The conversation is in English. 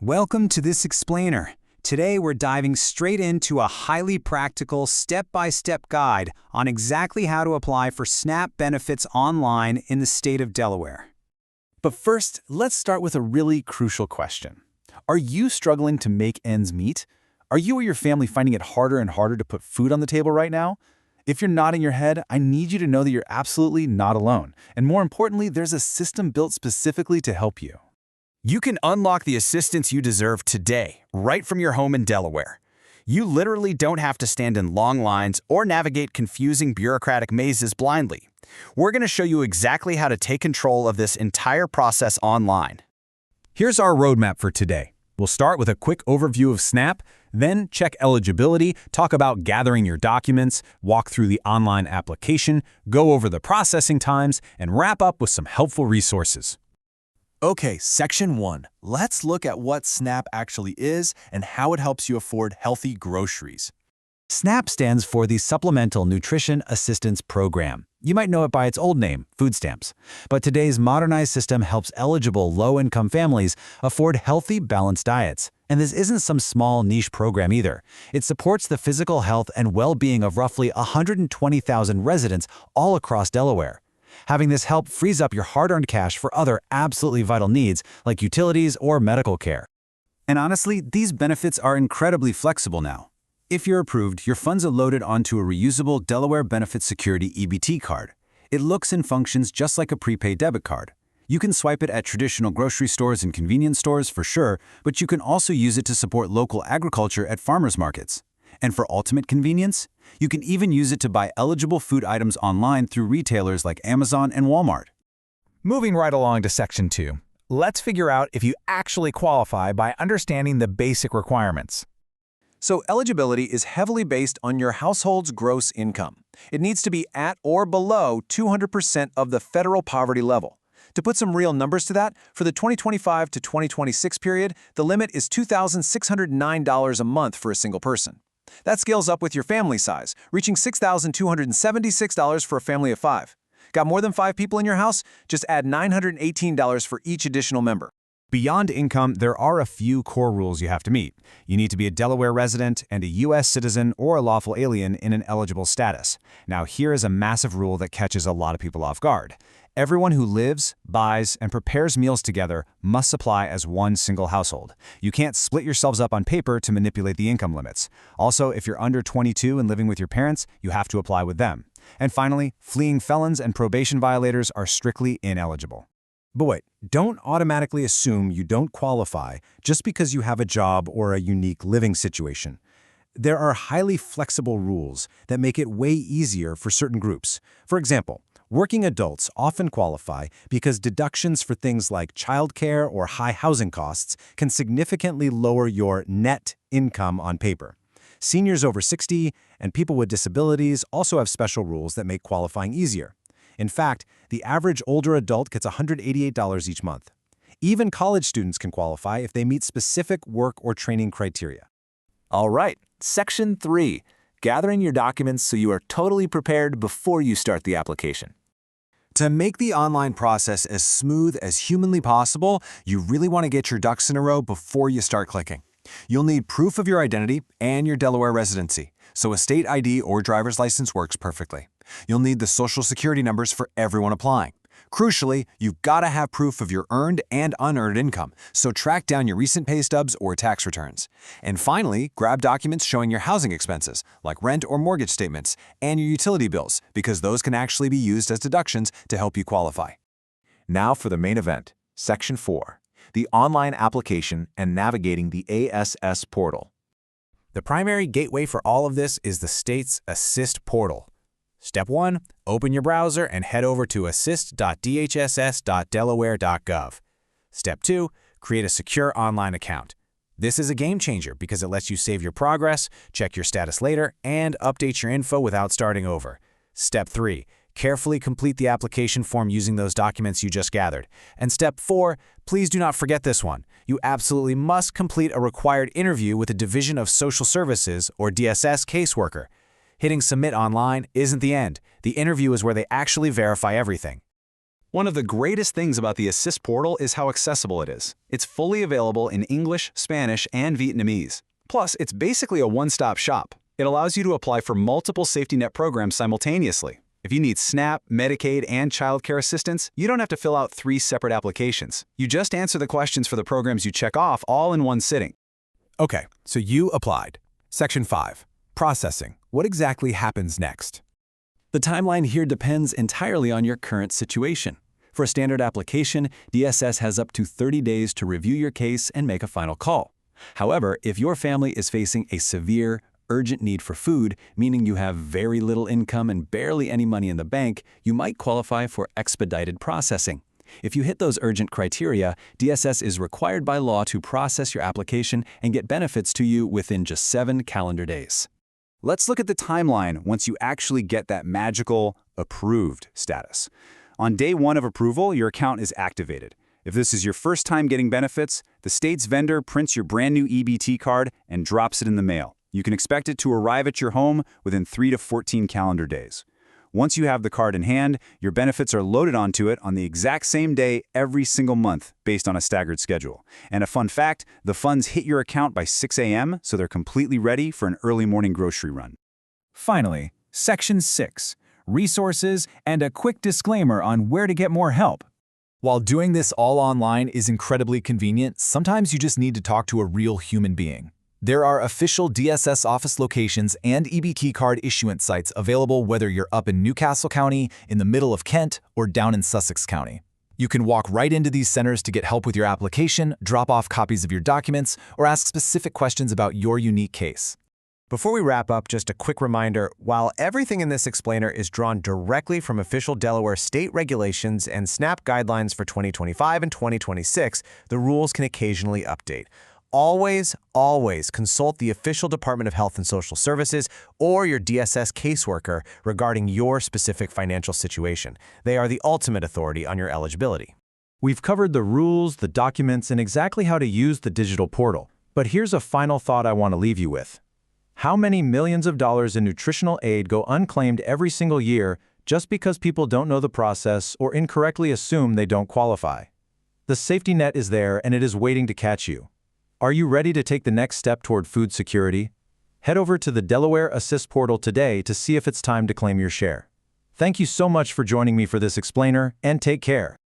Welcome to this explainer. Today we're diving straight into a highly practical step-by-step guide on exactly how to apply for SNAP benefits online in the state of Delaware. But first, let's start with a really crucial question. Are you struggling to make ends meet? Are you or your family finding it harder and harder to put food on the table right now? If you're nodding your head, I need you to know that you're absolutely not alone. And more importantly, there's a system built specifically to help you. You can unlock the assistance you deserve today, right from your home in Delaware. You literally don't have to stand in long lines or navigate confusing bureaucratic mazes blindly. We're going to show you exactly how to take control of this entire process online. Here's our roadmap for today. We'll start with a quick overview of SNAP, then check eligibility, talk about gathering your documents, walk through the online application, go over the processing times, and wrap up with some helpful resources. Okay, Section 1. Let's look at what SNAP actually is and how it helps you afford healthy groceries. SNAP stands for the Supplemental Nutrition Assistance Program. You might know it by its old name, food stamps. But today's modernized system helps eligible low-income families afford healthy, balanced diets. And this isn't some small niche program either. It supports the physical health and well-being of roughly 120,000 residents all across Delaware. Having this help frees up your hard-earned cash for other absolutely vital needs like utilities or medical care. And honestly, these benefits are incredibly flexible now. If you're approved, your funds are loaded onto a reusable Delaware Benefit Security EBT card. It looks and functions just like a prepaid debit card. You can swipe it at traditional grocery stores and convenience stores for sure, but you can also use it to support local agriculture at farmers markets. And for ultimate convenience, you can even use it to buy eligible food items online through retailers like Amazon and Walmart. Moving right along to Section 2, let's figure out if you actually qualify by understanding the basic requirements. So eligibility is heavily based on your household's gross income. It needs to be at or below 200% of the federal poverty level. To put some real numbers to that, for the 2025 to 2026 period, the limit is $2,609 a month for a single person. That scales up with your family size, reaching $6,276 for a family of 5. Got more than 5 people in your house? Just add $918 for each additional member. Beyond income, there are a few core rules you have to meet. You need to be a Delaware resident and a U.S. citizen or a lawful alien in an eligible status. Now, here is a massive rule that catches a lot of people off guard. Everyone who lives, buys, and prepares meals together must apply as one single household. You can't split yourselves up on paper to manipulate the income limits. Also, if you're under 22 and living with your parents, you have to apply with them. And finally, fleeing felons and probation violators are strictly ineligible. But wait, don't automatically assume you don't qualify just because you have a job or a unique living situation. There are highly flexible rules that make it way easier for certain groups. For example, working adults often qualify because deductions for things like childcare or high housing costs can significantly lower your net income on paper. Seniors over 60 and people with disabilities also have special rules that make qualifying easier. In fact, the average older adult gets $188 each month. Even college students can qualify if they meet specific work or training criteria. All right, Section 3. Gathering your documents so you are totally prepared before you start the application. To make the online process as smooth as humanly possible, you really want to get your ducks in a row before you start clicking. You'll need proof of your identity and your Delaware residency, so a state ID or driver's license works perfectly. You'll need the social security numbers for everyone applying. Crucially, you've got to have proof of your earned and unearned income, so track down your recent pay stubs or tax returns. And finally, grab documents showing your housing expenses, like rent or mortgage statements, and your utility bills, because those can actually be used as deductions to help you qualify. Now for the main event, Section 4, the online application and navigating the ASS portal. The primary gateway for all of this is the state's Assist portal. Step 1, open your browser and head over to assist.dhss.delaware.gov. Step 2, create a secure online account. This is a game changer because it lets you save your progress, check your status later, and update your info without starting over. Step 3, carefully complete the application form using those documents you just gathered. And Step 4, please do not forget this one. You absolutely must complete a required interview with the Division of Social Services, or DSS, caseworker. Hitting submit online isn't the end. The interview is where they actually verify everything. One of the greatest things about the Assist portal is how accessible it is. It's fully available in English, Spanish, and Vietnamese. Plus, it's basically a one-stop shop. It allows you to apply for multiple safety net programs simultaneously. If you need SNAP, Medicaid, and childcare assistance, you don't have to fill out 3 separate applications. You just answer the questions for the programs you check off all in one sitting. Okay, so you applied. Section 5. Processing. What exactly happens next? The timeline here depends entirely on your current situation. For a standard application, DSS has up to 30 days to review your case and make a final call. However, if your family is facing a severe, urgent need for food, meaning you have very little income and barely any money in the bank, you might qualify for expedited processing. If you hit those urgent criteria, DSS is required by law to process your application and get benefits to you within just 7 calendar days. Let's look at the timeline once you actually get that magical approved status. On day 1 of approval, your account is activated. If this is your first time getting benefits, the state's vendor prints your brand new EBT card and drops it in the mail. You can expect it to arrive at your home within 3 to 14 calendar days. Once you have the card in hand, your benefits are loaded onto it on the exact same day every single month based on a staggered schedule. And a fun fact, the funds hit your account by 6 a.m., so they're completely ready for an early morning grocery run. Finally, Section 6, Resources and a quick disclaimer on where to get more help. While doing this all online is incredibly convenient, sometimes you just need to talk to a real human being. There are official DSS office locations and EBT card issuance sites available whether you're up in Newcastle County, in the middle of Kent, or down in Sussex County. You can walk right into these centers to get help with your application, drop off copies of your documents, or ask specific questions about your unique case. Before we wrap up, just a quick reminder, while everything in this explainer is drawn directly from official Delaware state regulations and SNAP guidelines for 2025 and 2026, the rules can occasionally update. Always consult the official Department of Health and Social Services or your DSS caseworker regarding your specific financial situation. They are the ultimate authority on your eligibility. We've covered the rules, the documents, and exactly how to use the digital portal. But here's a final thought I want to leave you with. How many millions of dollars in nutritional aid go unclaimed every single year just because people don't know the process or incorrectly assume they don't qualify? The safety net is there and it is waiting to catch you. Are you ready to take the next step toward food security? Head over to the Delaware Assist portal today to see if it's time to claim your share. Thank you so much for joining me for this explainer, and take care.